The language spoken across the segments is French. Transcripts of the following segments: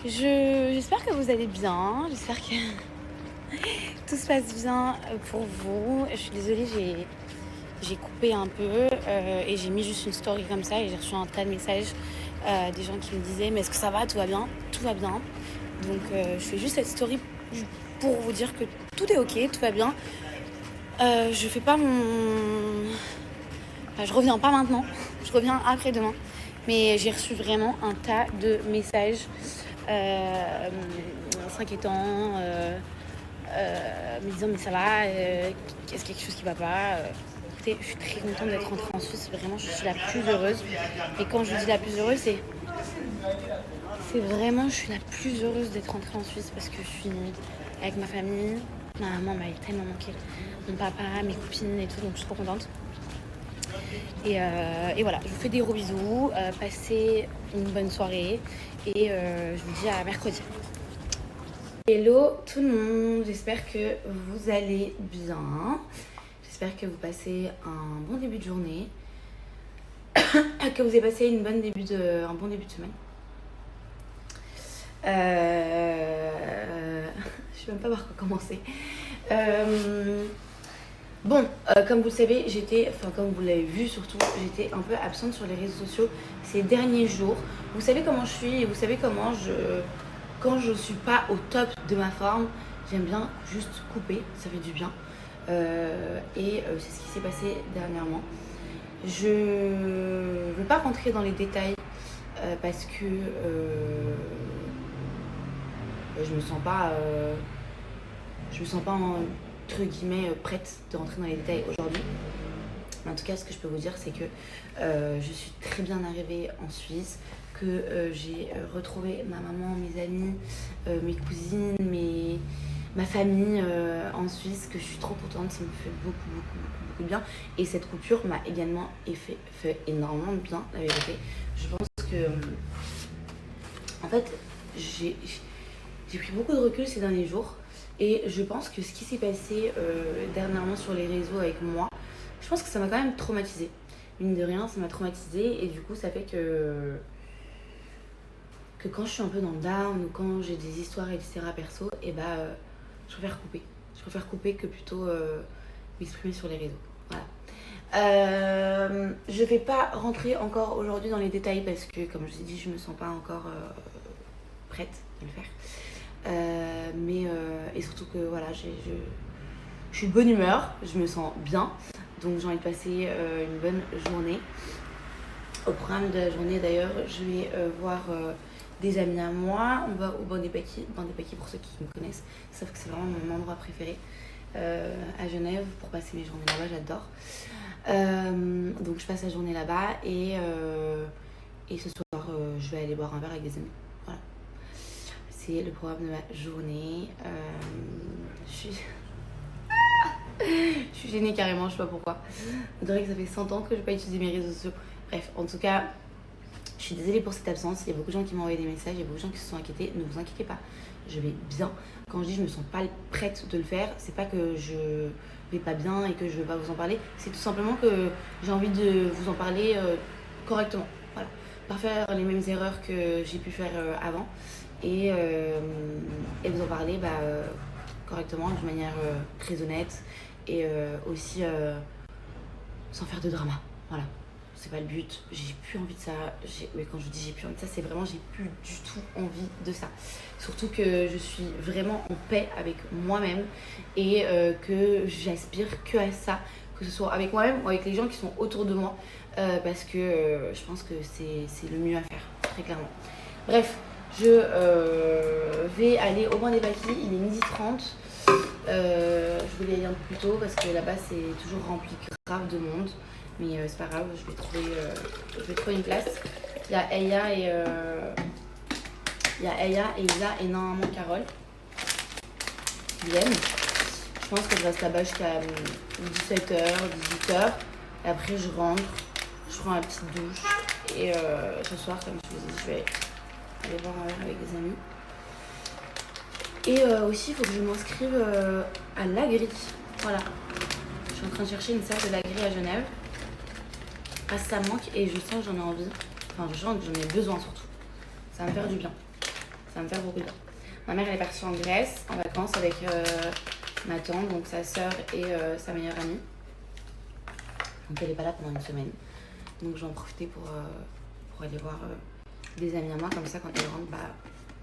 J'espère que vous allez bien, j'espère que tout se passe bien pour vous. Je suis désolée, j'ai coupé un peu et j'ai mis juste une story comme ça et j'ai reçu un tas de messages des gens qui me disaient mais est-ce que ça va, tout va bien? Tout va bien. Donc je fais juste cette story pour vous dire que tout est ok, tout va bien. Je fais pas mon... Enfin, je reviens pas maintenant, je reviens après-demain. Mais j'ai reçu vraiment un tas de messages s'inquiétant, me disant mais ça va, est-ce qu'il y a quelque chose qui va pas Écoutez, je suis très contente d'être rentrée en Suisse, vraiment je suis la plus heureuse. Et quand je vous dis la plus heureuse, c'est vraiment, je suis la plus heureuse d'être rentrée en Suisse parce que je suis avec ma famille. Ma maman m'a tellement manqué, mon papa, mes copines et tout, donc je suis trop contente. Et voilà, je vous fais des gros bisous, passez une bonne soirée et je vous dis à mercredi. Hello tout le monde, j'espère que vous allez bien, j'espère que vous passez un bon début de journée, que vous avez passé un bon début de semaine. Je sais même pas par quoi commencer. Comme vous le savez, comme vous l'avez vu surtout, j'étais un peu absente sur les réseaux sociaux ces derniers jours. Vous savez comment je suis et vous savez comment quand je suis pas au top de ma forme, j'aime bien juste couper, ça fait du bien. C'est ce qui s'est passé dernièrement. Je ne veux pas rentrer dans les détails parce que je me sens pas entre guillemets prête de rentrer dans les détails aujourd'hui. En tout cas, ce que je peux vous dire, c'est que je suis très bien arrivée en Suisse, que j'ai retrouvé ma maman, mes amis, mes cousines, ma famille en Suisse, que je suis trop contente, ça me fait beaucoup de bien. Et cette coupure m'a également fait énormément de bien, la vérité. Je pense que, en fait, j'ai pris beaucoup de recul ces derniers jours. Et je pense que ce qui s'est passé dernièrement sur les réseaux avec moi, je pense que ça m'a quand même traumatisée. Mine de rien, ça m'a traumatisée et du coup, ça fait que quand je suis un peu dans le down ou quand j'ai des histoires, etc. perso, je préfère couper. Je préfère couper que plutôt m'exprimer sur les réseaux. Voilà. Je vais pas rentrer encore aujourd'hui dans les détails parce que, comme je vous ai dit, je me sens pas encore prête à le faire. Et surtout que voilà, je suis de bonne humeur, je me sens bien, donc j'ai envie de passer une bonne journée. Au programme de la journée d'ailleurs, je vais voir des amis à moi, on va au Banc des Paquis pour ceux qui me connaissent, savent que c'est vraiment mon endroit préféré à Genève pour passer mes journées là-bas, j'adore. Donc je passe la journée là-bas et ce soir je vais aller boire un verre avec des amis. Voilà. C'est le programme de ma journée. Je suis gênée carrément, je sais pas pourquoi. On dirait que ça fait 100 ans que je n'ai pas utilisé mes réseaux sociaux. Bref, en tout cas, je suis désolée pour cette absence. Il y a beaucoup de gens qui m'ont envoyé des messages, il y a beaucoup de gens qui se sont inquiétés. Ne vous inquiétez pas, je vais bien. Quand je dis je me sens pas prête de le faire, c'est pas que je vais pas bien et que je vais pas vous en parler. C'est tout simplement que j'ai envie de vous en parler correctement. Voilà. Pas faire les mêmes erreurs que j'ai pu faire avant. Et vous en parler correctement, de manière très honnête et aussi sans faire de drama. Voilà, c'est pas le but. J'ai plus envie de ça. Quand je vous dis j'ai plus envie de ça, c'est vraiment j'ai plus du tout envie de ça. Surtout que je suis vraiment en paix avec moi-même et que j'aspire que à ça, que ce soit avec moi-même ou avec les gens qui sont autour de moi, parce que je pense que c'est le mieux à faire, très clairement. Bref. Je vais aller au Banc des Paquis, il est 12h30. Je voulais y aller un peu plus tôt parce que là-bas c'est toujours rempli grave de monde. Mais c'est pas grave, je vais trouver une place. Il y a Eya et Isa et normalement Carole qui viennent. Je pense que je reste là-bas jusqu'à 17h, 18h. Et après je rentre, je prends ma petite douche. Et ce soir, comme je vous ai dit, je vais aller voir avec des amis. Et aussi, il faut que je m'inscrive à l'agri. Voilà. Je suis en train de chercher une salle de l'agri à Genève. Ah, ça manque et je sens que j'en ai envie. Enfin, je sens que j'en ai besoin surtout. Ça va me faire du bien. va me faire beaucoup de bien. Ma mère elle est partie en Grèce en vacances avec ma tante, donc sa soeur et sa meilleure amie. Donc elle est pas là pendant une semaine. Donc je vais en profiter pour aller voir des amis à moi, comme ça quand elle rentre, bah,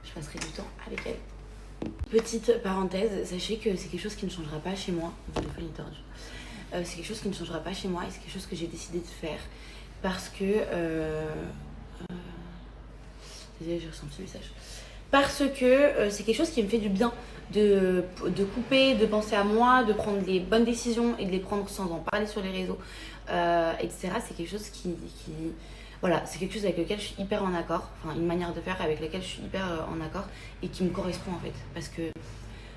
je passerai du temps avec elle. Petite parenthèse, sachez que c'est quelque chose qui ne changera pas chez moi. Mon téléphone est tordu. C'est quelque chose qui ne changera pas chez moi et c'est quelque chose que j'ai décidé de faire parce que... désolée, j'ai reçu un petit message. Parce que c'est quelque chose qui me fait du bien de couper, de penser à moi, de prendre les bonnes décisions et de les prendre sans en parler sur les réseaux, etc. C'est quelque chose qui voilà, c'est quelque chose avec lequel je suis hyper en accord, enfin une manière de faire avec laquelle je suis hyper en accord et qui me correspond en fait. Parce que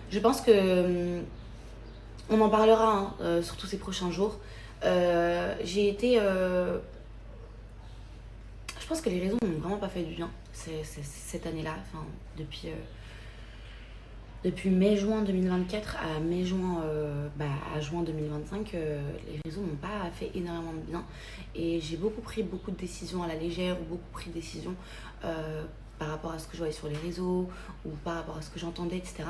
je pense que on en parlera hein, sur tous ces prochains jours. J'ai été... je pense que les réseaux n'ont vraiment pas fait du bien cette année-là, enfin, depuis mai-juin 2024 à mai-juin à juin 2025, les réseaux n'ont pas fait énormément de bien. Et j'ai pris beaucoup de décisions à la légère ou beaucoup pris de décisions par rapport à ce que je voyais sur les réseaux ou par rapport à ce que j'entendais, etc.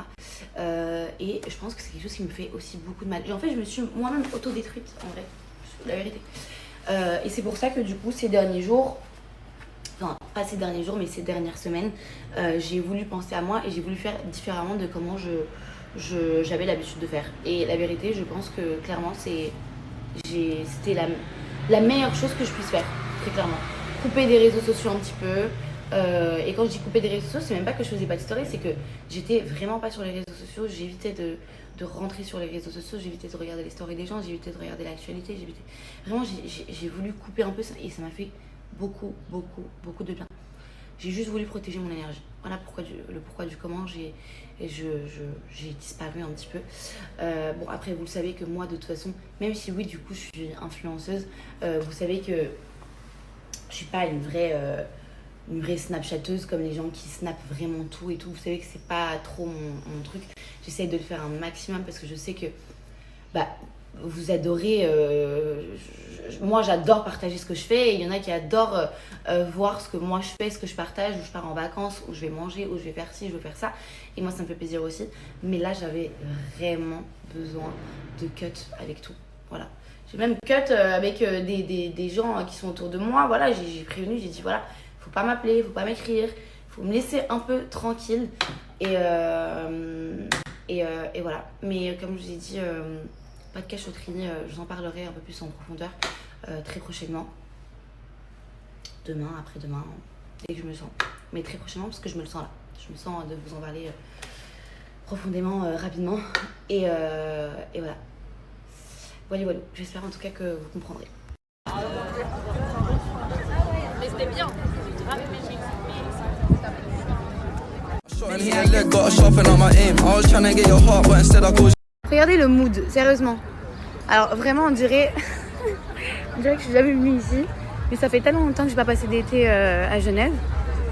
Et je pense que c'est quelque chose qui me fait aussi beaucoup de mal. En fait, je me suis moi-même autodétruite, en vrai, la vérité. Et c'est pour ça que du coup, ces derniers jours, enfin pas ces derniers jours, mais ces dernières semaines, j'ai voulu penser à moi et j'ai voulu faire différemment de comment j'avais l'habitude de faire. Et la vérité, je pense que clairement, c'était la meilleure chose que je puisse faire, très clairement. Couper des réseaux sociaux un petit peu. Et quand je dis couper des réseaux sociaux, c'est même pas que je faisais pas de story, c'est que j'étais vraiment pas sur les réseaux sociaux. J'évitais de rentrer sur les réseaux sociaux, j'évitais de regarder les stories des gens, j'évitais de regarder l'actualité, vraiment j'ai voulu couper un peu ça et ça m'a fait beaucoup de bien. J'ai juste voulu protéger mon énergie. Voilà le pourquoi du comment j'ai disparu un petit peu. Bon après vous le savez que moi de toute façon, même si oui du coup je suis influenceuse, vous savez que je suis pas une vraie snapchatteuse comme les gens qui snappent vraiment tout et tout. Vous savez que c'est pas trop mon truc. J'essaie de le faire un maximum parce que je sais que bah, vous adorez. Moi, j'adore partager ce que je fais et il y en a qui adorent voir ce que moi je fais, ce que je partage, où je pars en vacances, où je vais manger, où je vais faire ci, je vais faire ça. Et moi, ça me fait plaisir aussi. Mais là, j'avais vraiment besoin de cut avec tout. Voilà. J'ai même cut avec des gens qui sont autour de moi. Voilà, j'ai prévenu, j'ai dit voilà, faut pas m'appeler, faut pas m'écrire, faut me laisser un peu tranquille. Et voilà. Mais comme je vous ai dit, pas de cachotterie, je vous en parlerai un peu plus en profondeur très prochainement. Demain, après-demain, dès que je me sens. Mais très prochainement parce que je me le sens là. Je me sens de vous en parler profondément, rapidement. Et voilà. Voilà. J'espère en tout cas que vous comprendrez. Mais c'était bien. Regardez le mood, sérieusement. Alors vraiment on dirait que je suis jamais venue ici. Mais ça fait tellement longtemps que je n'ai pas passé d'été à Genève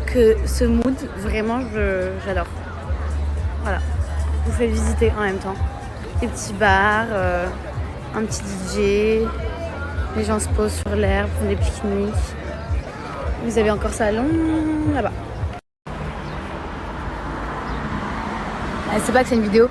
que ce mood, vraiment j'adore. Voilà. Je vous fais visiter en même temps. Des petits bars, un petit DJ. Les gens se posent sur l'herbe, font des pique-niques. Vous avez encore salon là-bas. Elle sait pas que c'est une vidéo.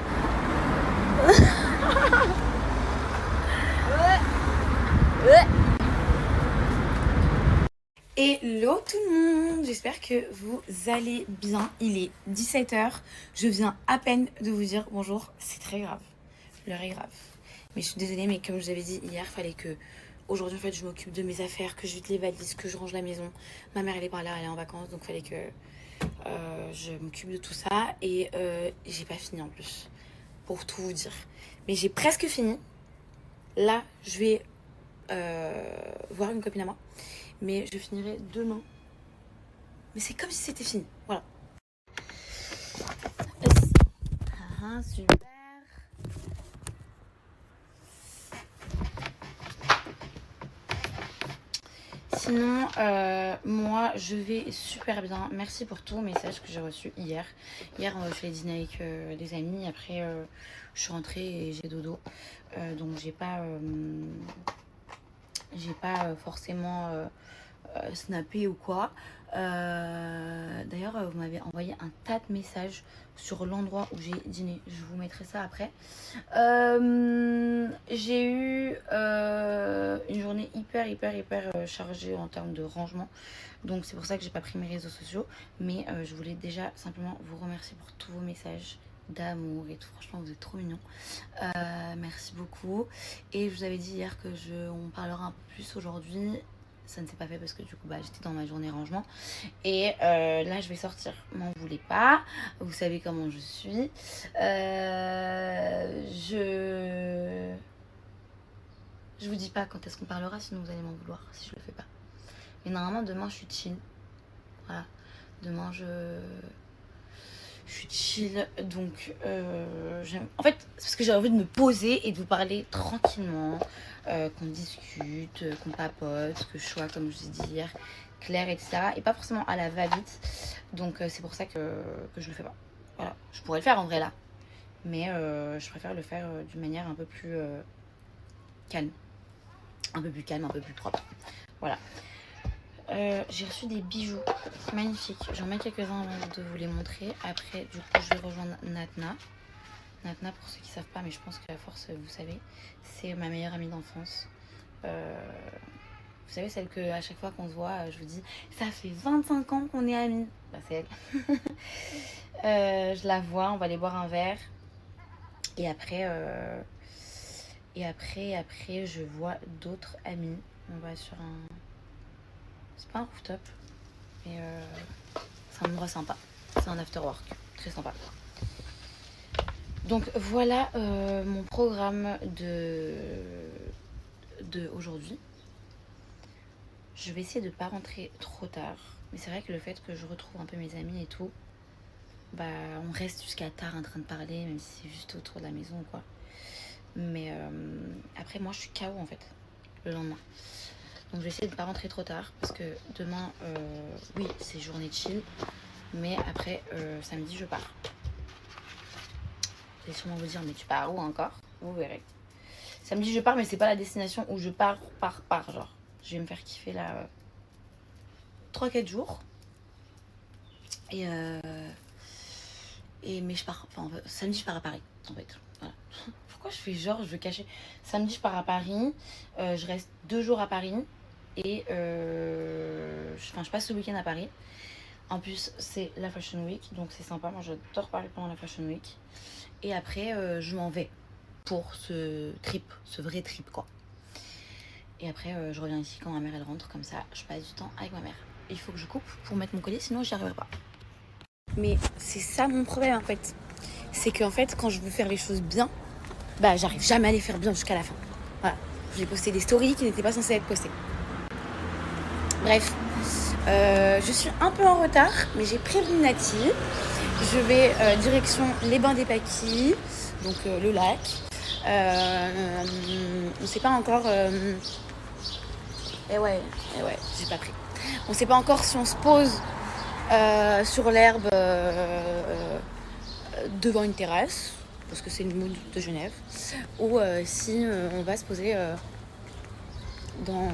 Hello tout le monde, j'espère que vous allez bien. Il est 17h, je viens à peine de vous dire bonjour, c'est très grave, l'heure est grave. Mais je suis désolée, mais comme je vous avais dit hier, fallait que aujourd'hui en fait je m'occupe de mes affaires, que je vide les valises, que je range la maison. Ma mère elle est pas là, elle est en vacances, donc fallait que je m'occupe de tout ça. Et j'ai pas fini en plus, pour tout vous dire. Mais j'ai presque fini. Là, je vais voir une copine à moi. Mais je finirai demain. Mais c'est comme si c'était fini. Voilà. Ah, super. Sinon, moi, je vais super bien. Merci pour tous vos messages que j'ai reçus hier. Hier, je suis allée dîner avec des amis. Après, je suis rentrée et j'ai dodo. Donc, j'ai pas forcément snappé ou quoi. D'ailleurs, vous m'avez envoyé un tas de messages sur l'endroit où j'ai dîné. Je vous mettrai ça après. J'ai eu une journée hyper chargée en termes de rangement. Donc c'est pour ça que j'ai pas pris mes réseaux sociaux. Mais je voulais déjà simplement vous remercier pour tous vos messages d'amour et tout. Franchement, vous êtes trop mignons. Merci beaucoup. Et je vous avais dit hier que on parlera un peu plus aujourd'hui. Ça ne s'est pas fait parce que du coup j'étais dans ma journée rangement. Et là je vais sortir. M'en voulez pas. Vous savez comment je suis. Je vous dis pas quand est-ce qu'on parlera, sinon vous allez m'en vouloir si je le fais pas. Mais normalement demain je suis chill. Voilà. Demain je suis chill, donc en fait c'est parce que j'ai envie de me poser et de vous parler tranquillement, qu'on discute, qu'on papote, que je sois, comme je vous ai dit hier, claire, etc. Et pas forcément à la va-vite. Donc c'est pour ça que je le fais pas. Voilà, je pourrais le faire en vrai là, mais je préfère le faire d'une manière un peu plus calme, un peu plus propre. Voilà. J'ai reçu des bijoux magnifiques. J'en mets quelques-uns avant de vous les montrer. Après, du coup, je vais rejoindre Natna. Natna, pour ceux qui ne savent pas, mais je pense que la force, vous savez, c'est ma meilleure amie d'enfance. Vous savez, celle que à chaque fois qu'on se voit, je vous dis, ça fait 25 ans qu'on est amies. Bah, c'est elle. Je la vois, on va aller boire un verre. Et après, je vois d'autres amis. On va sur un... C'est pas un rooftop, mais c'est un endroit sympa. C'est un after work, très sympa. Donc voilà mon programme de aujourd'hui. Je vais essayer de pas rentrer trop tard, mais c'est vrai que le fait que je retrouve un peu mes amis et tout, on reste jusqu'à tard en train de parler, même si c'est juste autour de la maison ou quoi. Mais après moi je suis KO en fait le lendemain. Donc je vais essayer de ne pas rentrer trop tard parce que demain, oui, c'est journée chill. Mais après, samedi, je pars. Vous allez sûrement vous dire, mais tu pars où encore? Vous verrez. Samedi, je pars, mais c'est pas la destination où je pars. Genre, je vais me faire kiffer là 3-4 jours. Mais je pars, samedi, je pars à Paris, en fait. Voilà. Pourquoi je fais genre, je veux cacher? Samedi, je pars à Paris. Je reste 2 jours à Paris. Et je passe le week-end à Paris. En plus, c'est la Fashion Week, donc c'est sympa. Moi, j'adore Paris pendant la Fashion Week. Et après, je m'en vais pour ce vrai trip, quoi. Et après, je reviens ici quand ma mère, elle rentre. Comme ça, je passe du temps avec ma mère. Il faut que je coupe pour mettre mon collier, sinon j'y arriverai pas. Mais c'est ça mon problème, en fait. C'est qu'en fait, quand je veux faire les choses bien, j'arrive jamais à les faire bien jusqu'à la fin. Voilà. J'ai posté des stories qui n'étaient pas censées être postées. Bref, je suis un peu en retard, mais j'ai prévenu Nati. Je vais direction les Bains des Paquis, donc le lac. On ne sait pas encore... j'ai pas pris. On ne sait pas encore si on se pose sur l'herbe devant une terrasse, parce que c'est une mode de Genève, ou si on va se poser dans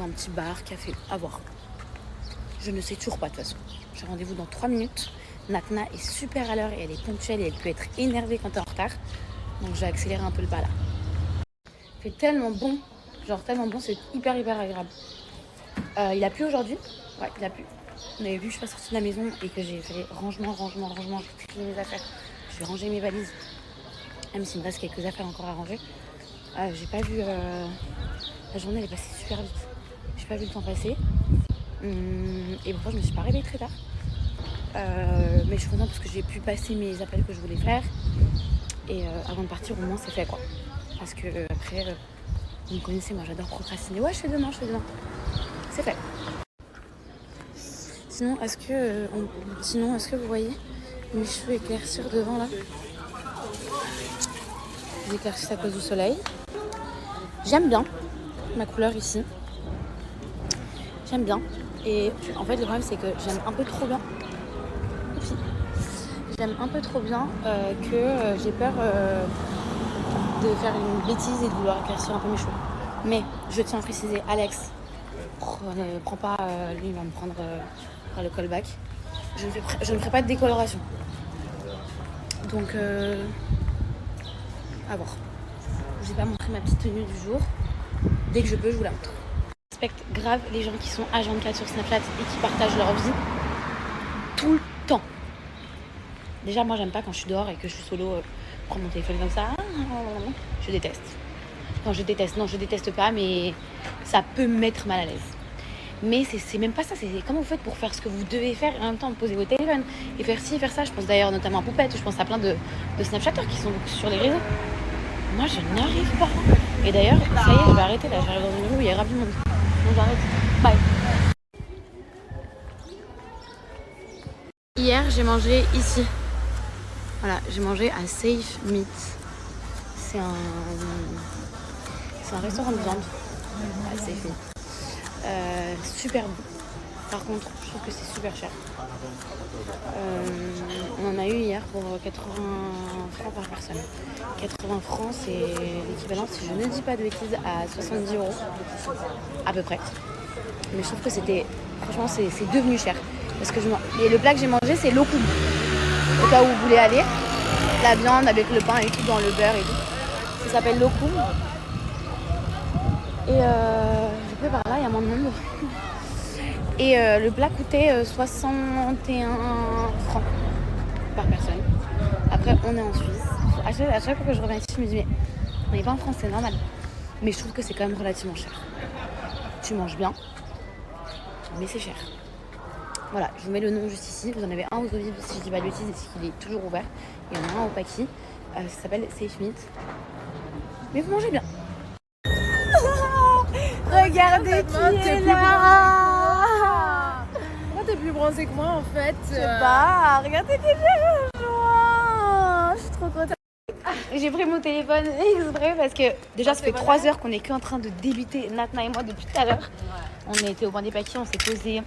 un petit bar, café, à voir. Je ne sais toujours pas de toute façon. J'ai rendez-vous dans 3 minutes. Natna est super à l'heure et elle est ponctuelle et elle peut être énervée quand t'es en retard. Donc je vais accélérer un peu le pas là. Il fait tellement bon, c'est hyper agréable. Il a plu aujourd'hui. Ouais, il a plu. On avait vu que je suis pas sortie de la maison et que j'ai fait rangement. J'ai trié mes affaires. Je vais ranger mes valises. Même s'il me reste quelques affaires encore à ranger. J'ai pas vu... La journée elle est passée super vite. J'ai pas vu le temps passer. Et pourquoi je me suis pas réveillée très tard. Mais je suis contente parce que j'ai pu passer mes appels que je voulais faire. Et avant de partir, au moins c'est fait quoi. Parce que après, vous me connaissez, moi j'adore procrastiner. Ouais, je fais demain. C'est fait. Sinon, est-ce que vous voyez mes cheveux éclaircir devant là? Ils éclaircissent à cause du soleil. J'aime bien ma couleur ici. J'aime bien. Et en fait, le problème, c'est que j'aime un peu trop bien. Que j'ai peur de faire une bêtise et de vouloir éclaircir un peu mes cheveux. Mais je tiens à préciser, Alex, prends pas, lui il va me prendre le callback. Je ne ferai pas de décoloration. Donc, à voir. Je vais pas montrer ma petite tenue du jour. Dès que je peux, je vous la montre. Je respecte grave les gens qui sont H24 sur Snapchat et qui partagent leur vie tout le temps. Déjà, moi, j'aime pas quand je suis dehors et que je suis solo, prendre mon téléphone comme ça. Je déteste. Enfin, je déteste pas, mais ça peut me mettre mal à l'aise. Mais c'est même pas ça, c'est comment vous faites pour faire ce que vous devez faire et en même temps poser vos téléphones et faire ci, faire ça. Je pense d'ailleurs notamment à Poupette, je pense à plein de Snapchatters qui sont sur les réseaux. Moi, je n'arrive pas. Et d'ailleurs, ça y est, je vais arrêter là, j'arrive dans une rue où il y a grave du monde. Donc j'arrête. Bye. Hier, j'ai mangé ici. Voilà, j'ai mangé à Safe Meat. C'est un restaurant de viande. À Safe Meat. Super bon. Par contre, je trouve que c'est super cher. On en a eu hier pour 80 francs par personne. 80 francs, c'est l'équivalent, si je ne dis pas de bêtises, à 70 € à peu près. Mais je trouve que franchement, c'est devenu cher. Parce que et le plat que j'ai mangé, c'est lokum. Au cas où vous voulez aller, la viande avec le pain et tout, dans le beurre et tout. Ça s'appelle lokum. Et je peux par là, il y a moins de monde. Et le plat coûtait 61 francs par personne. Après, on est en Suisse. À chaque fois que je reviens ici, je me dis, mais on n'est pas en France, c'est normal. Mais je trouve que c'est quand même relativement cher. Tu manges bien, mais c'est cher. Voilà, je vous mets le nom juste ici. Vous en avez un aux olives, si je dis pas de bêtises, et qu'il est toujours ouvert. Il y en a un au Paki. Ça s'appelle Safe Meat. Mais vous mangez bien. Regardez qui est là. Pourquoi t'es plus bronzée que moi en fait? Je sais pas, regardez qui j'ai rejoint. Je suis trop contente. J'ai pris mon téléphone exprès parce que déjà ça fait 3 heures qu'on est qu'en train de débuter, Natna et moi, depuis tout à l'heure. Ouais. On était au banc des Paquis, on s'est posé,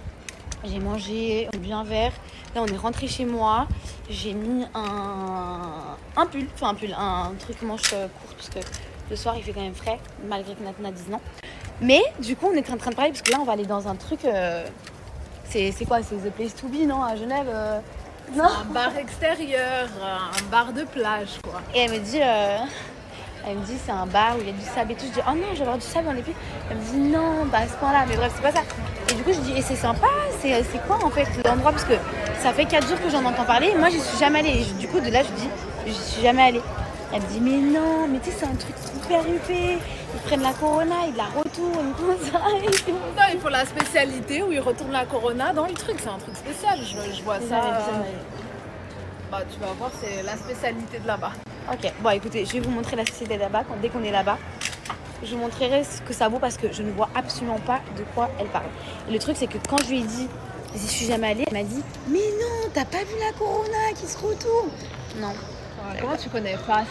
j'ai mangé, on a bu un verre. Là on est rentré chez moi, j'ai mis un truc manche courte parce que le soir il fait quand même frais, malgré que Natna dise non. Mais du coup on était en train de parler parce que là on va aller dans un truc, c'est quoi, c'est The Place to Be, non, à Genève non. Un bar extérieur, un bar de plage quoi. Et elle me dit c'est un bar où il y a du sable et tout. Je dis oh non, je vais avoir du sable dans les pieds. Elle me dit non, bah à ce point là, mais bref c'est pas ça. Et du coup je dis et c'est sympa, c'est quoi en fait l'endroit, parce que ça fait 4 jours que j'en entends parler et moi j'y suis jamais allée. Et du coup de là je dis j'y suis jamais allée. Elle me dit mais non, mais tu sais c'est un truc super huppé. Ils prennent la Corona, ils la retournent comme ça et tout. Non, il faut la spécialité où ils retournent la Corona dans le truc, c'est un truc spécial. Je vois ça. Bah tu vas voir, c'est la spécialité de là-bas. Ok, bon écoutez, je vais vous montrer la spécialité de là-bas. Dès qu'on est là-bas, je vous montrerai ce que ça vaut parce que je ne vois absolument pas de quoi elle parle. Et le truc c'est que quand je lui ai dit j'y suis jamais allée, elle m'a dit mais non, t'as pas vu la Corona qui se retourne? Non. Comment tu connais pas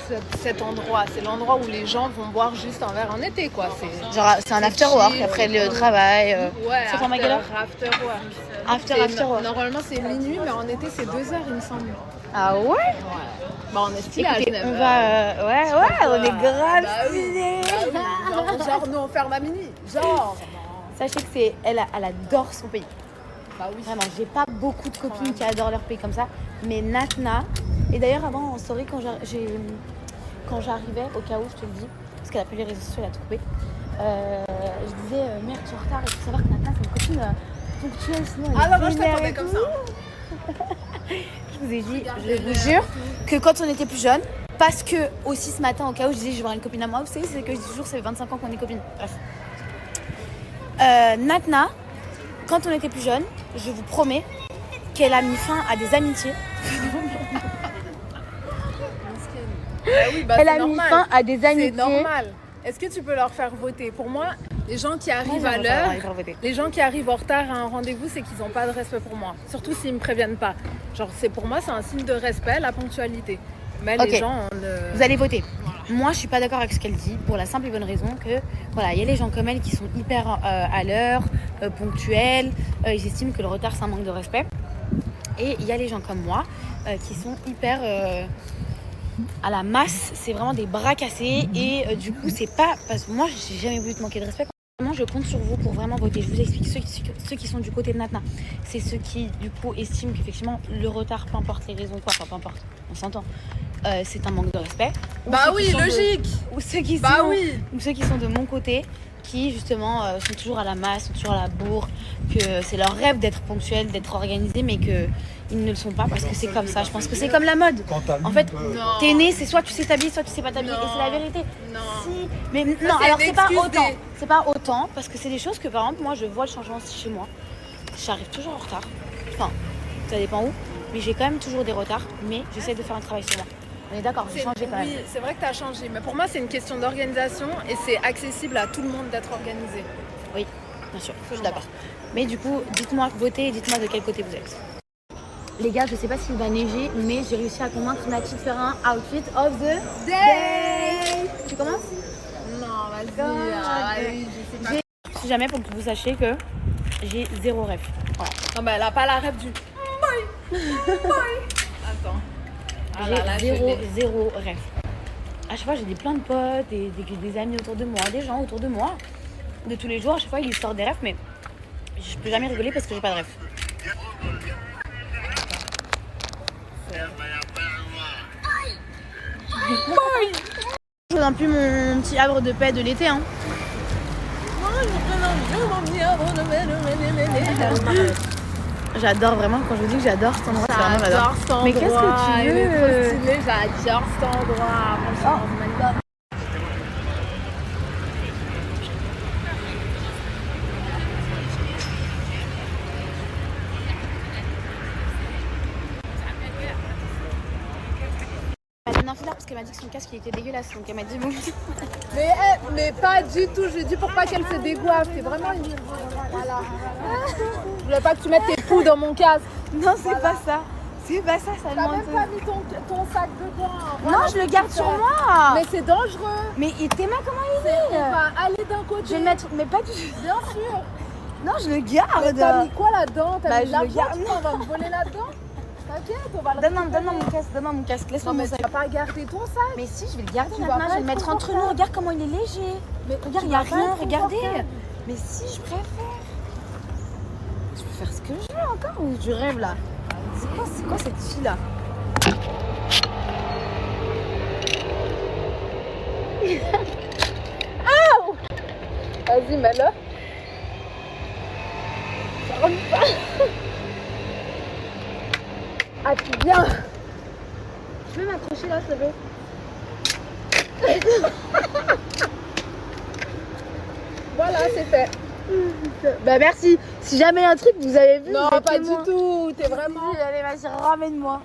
cet endroit? C'est l'endroit où les gens vont boire juste un verre en été quoi. Genre c'est un after work après le travail. Ouais, c'est after work. After work. Normalement c'est minuit mais en été c'est 2 heures il me semble. Ah ouais? Bah on est stylé à Genève. On va on est grave stylé. Genre nous on ferme à minuit. Genre. Sachez que elle adore son pays. Bah oui. Vraiment, j'ai pas beaucoup de copines qui adorent leur pays comme ça, mais Natna. Et d'ailleurs avant en story quand j'arrivais, au cas où je te le dis, parce qu'elle a plus les réseaux sociaux, elle a tout coupé, je disais merde tu es en retard, et faut savoir que Natna c'est une copine ponctuelle, sinon elle non, moi je t'attendais comme ça. Je vous ai dit, je vous jure que quand on était plus jeunes, parce que aussi ce matin au cas où je disais je vais voir une copine à moi, vous savez c'est que je dis toujours ça fait 25 ans qu'on est copines. Bref. Natna, quand on était plus jeunes, je vous promets qu'elle a mis fin à des amitiés. Oui, bah, elle a mis fin à des amitiés. C'est normal. Est-ce que tu peux leur faire voter? Pour moi, les gens qui arrivent à l'heure, les gens qui arrivent en retard à un rendez-vous, c'est qu'ils n'ont pas de respect pour moi. Surtout s'ils ne me préviennent pas. Genre, pour moi, c'est un signe de respect, la ponctualité. Mais les gens, vous allez voter. Voilà. Moi, je suis pas d'accord avec ce qu'elle dit pour la simple et bonne raison que voilà, il y a les gens comme elle qui sont hyper à l'heure, ponctuels. Ils estiment que le retard c'est un manque de respect. Et il y a les gens comme moi qui sont hyper à la masse. C'est vraiment des bras cassés et du coup c'est pas parce que moi j'ai jamais voulu te manquer de respect. vraiment, je compte sur vous pour vraiment voter. Je vous explique, ceux qui sont du côté de Natna, c'est ceux qui, du coup, estiment qu'effectivement, le retard, peu importe les raisons, quoi, enfin, peu importe, on s'entend, c'est un manque de respect. Bah oui, logique. Ou ceux qui sont de mon côté, qui, justement, sont toujours à la masse, sont toujours à la bourre, que c'est leur rêve d'être ponctuel, d'être organisé, mais que ils ne le sont pas parce que c'est comme ça. Je pense que c'est comme la mode. En fait, t'es né, c'est soit tu sais t'habiller, soit tu sais pas t'habiller. Et c'est la vérité. Non. Si. Mais non, alors c'est pas autant. C'est pas autant parce que c'est des choses que par exemple, moi je vois le changement chez moi. J'arrive toujours en retard. Enfin, ça dépend où. Mais j'ai quand même toujours des retards. Mais j'essaie de faire un travail sur moi. On est d'accord, j'ai changé quand même. Oui, c'est vrai que t'as changé. Mais pour moi, c'est une question d'organisation et c'est accessible à tout le monde d'être organisé. Oui, bien sûr, je suis d'accord. Mais du coup, dites-moi, votez et dites-moi de quel côté vous êtes. Les gars, je sais pas s'il va neiger, mais j'ai réussi à convaincre Nati de faire un outfit of the day. Tu commences? Non, vas-y. Je sais pas. Si jamais, pour que vous sachiez que j'ai zéro rêve. Voilà. Non, bah elle a pas la rêve du. Attends. J'ai zéro rêve. À chaque fois, j'ai plein de potes, des amis autour de moi, des gens autour de moi, de tous les jours. À chaque fois, ils sortent des rêves, mais je peux jamais rigoler parce que j'ai pas de rêve. Je donne plus mon petit havre de paix de l'été, hein. J'adore vraiment, quand je vous dis que j'adore cet endroit, c'est vraiment j'adore. Mais qu'est-ce que tu veux? J'adore cet endroit. Franchement, c'est magnifique. Parce qu'elle m'a dit que son casque il était dégueulasse, donc elle m'a dit bon. Mais pas du tout, je lui ai dit pour pas qu'elle se dégoive. C'est vraiment une. Voilà. Je voulais pas que tu mettes tes poux dans mon casque. Non, c'est pas ça. C'est pas ça, ça T'as même pas mis ton sac dedans. Voilà, non, je le garde sur moi. Mais c'est dangereux. Mais tes mains, comment il est? On va aller d'un côté. Je vais le mettre, mais pas du tout. Bien sûr. Non, je le garde. Mais t'as mis quoi là-dedans? T'as mis je le garde. On va me voler là-dedans? T'inquiète, on va le Donne-moi mon casque, laisse-moi mon sac. Tu vas pas garder ton sac? Mais si, je vais le garder maintenant, je vais le mettre entre nous. Regarde comment il est léger. Mais regarde, il n'y a rien, regardez. Mais si, je préfère. Je peux faire ce que je veux encore ou je rêve là? C'est quoi cette fille là? Ah! Vas-y, mets-le. Ça rentre pas. Ah, tu viens. Je peux m'accrocher là, s'il te plaît? Voilà, c'est fait. Bah merci. Si jamais un truc, vous avez vu? Non, pas du tout. T'es vraiment. Allez, vas-y, ramène-moi.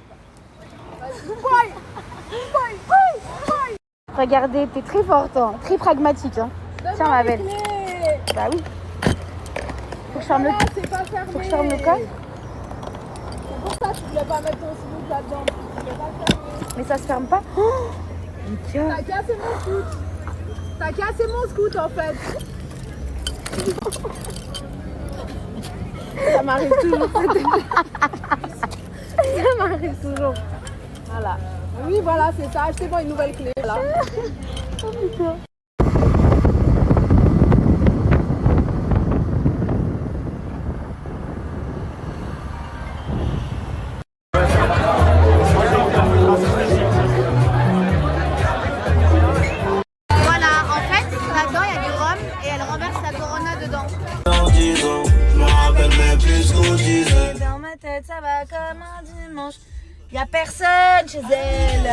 Regardez, t'es très forte, hein. Très pragmatique. Hein. Tiens, ma belle. Bah oui. Faut que je ferme le col. Faut que je ferme le col. C'est pour ça que tu voulais pas mettre ton snoop là-dedans. Mais ça se ferme pas. Oh, t'as cassé mon scout. T'as cassé mon scout en fait. Ça m'arrive toujours. Ça m'arrive toujours. Voilà. Oui, voilà, c'est ça. Achetez-moi une nouvelle clé. Voilà. Oh putain. Voilà, en fait, là-dedans, il y a du rhum et elle renverse la Corona dedans. Je me rappelle même plus ce qu'on disait. Dans ma tête, ça va comme un dimanche. Y'a personne chez elle.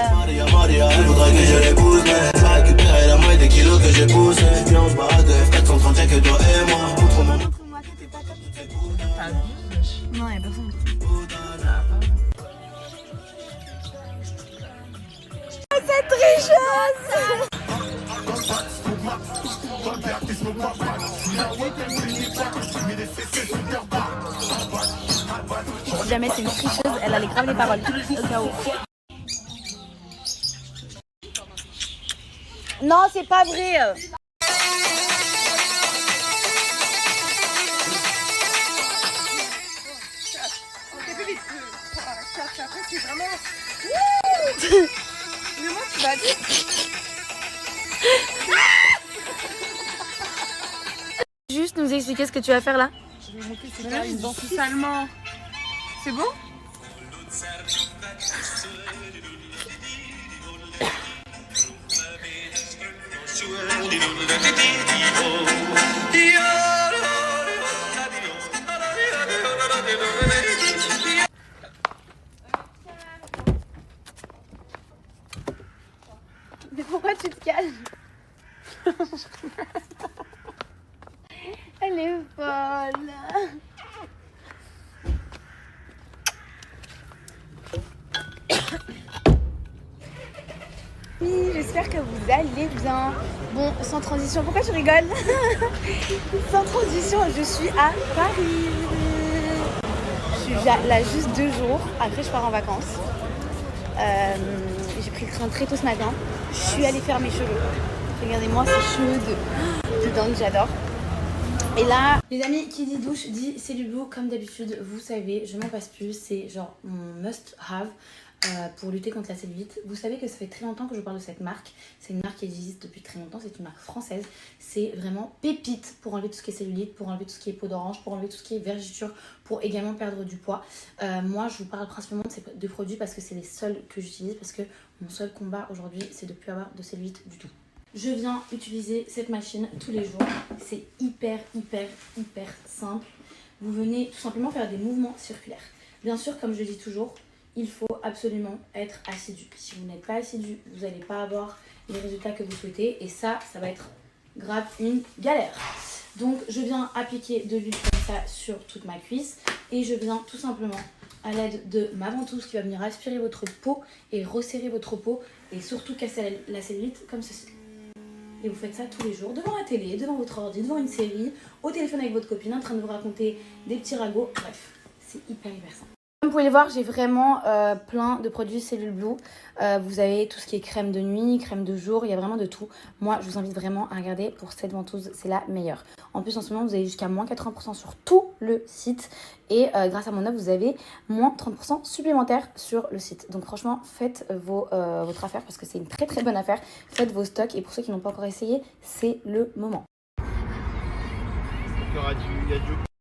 Maria, elle voudrait que je l'épouse, mais elle va récupérer la moitié des kilos que j'ai poussé. Viens, on se barre de F430, y'a que toi et moi. Montre-moi. Non, y'a personne. C'est tricheuse. Si jamais c'est une tricheuse, elle allait grave les paroles. Au cas où. Non, c'est pas vrai. C'est vraiment. Mais moi, tu vas dire. Juste nous expliquer ce que tu vas faire là. Je vais montrer c'est là, une danseuse allemand. C'est beau? Mais pourquoi tu te calmes? Elle est folle. Oui, j'espère que vous allez bien. Bon, sans transition, pourquoi tu rigoles? Sans transition, je suis à Paris. Je suis là juste 2 jours. Après, je pars en vacances. J'ai pris le train très tôt ce matin. Je suis allée faire mes cheveux. Regardez-moi ces cheveux de dingue, j'adore. Et là, les amis, qui dit douche dit Cellule Blue. Comme d'habitude, vous savez, je m'en passe plus. C'est genre mon must-have pour lutter contre la cellulite. Vous savez que ça fait très longtemps que je parle de cette marque. C'est une marque qui existe depuis très longtemps. C'est une marque française. C'est vraiment pépite pour enlever tout ce qui est cellulite, pour enlever tout ce qui est peau d'orange, pour enlever tout ce qui est vergeture, pour également perdre du poids. Moi, je vous parle principalement de ces deux produits parce que c'est les seuls que j'utilise. Parce que mon seul combat aujourd'hui, c'est de ne plus avoir de cellulite du tout. Je viens utiliser cette machine tous les jours. C'est hyper simple. Vous venez tout simplement faire des mouvements circulaires. Bien sûr, comme je le dis toujours, il faut absolument être assidu. Si vous n'êtes pas assidu, vous n'allez pas avoir les résultats que vous souhaitez. Et ça va être grave une galère. Donc, je viens appliquer de l'huile comme ça sur toute ma cuisse. Et je viens tout simplement, à l'aide de ma ventouse qui va venir aspirer votre peau et resserrer votre peau. Et surtout casser la cellulite comme ceci. Et vous faites ça tous les jours, devant la télé, devant votre ordi, devant une série, au téléphone avec votre copine, en train de vous raconter des petits ragots. Bref, c'est hyper simple. Comme vous pouvez le voir, j'ai vraiment plein de produits Cellule Blue. Vous avez tout ce qui est crème de nuit, crème de jour, il y a vraiment de tout. Moi, je vous invite vraiment à regarder pour cette ventouse, c'est la meilleure. En plus, en ce moment, vous avez jusqu'à moins 80% sur tout le site. Et grâce à mon offre, vous avez moins 30% supplémentaires sur le site. Donc franchement, faites votre affaire parce que c'est une très bonne affaire. Faites vos stocks et pour ceux qui n'ont pas encore essayé, c'est le moment. Il y a du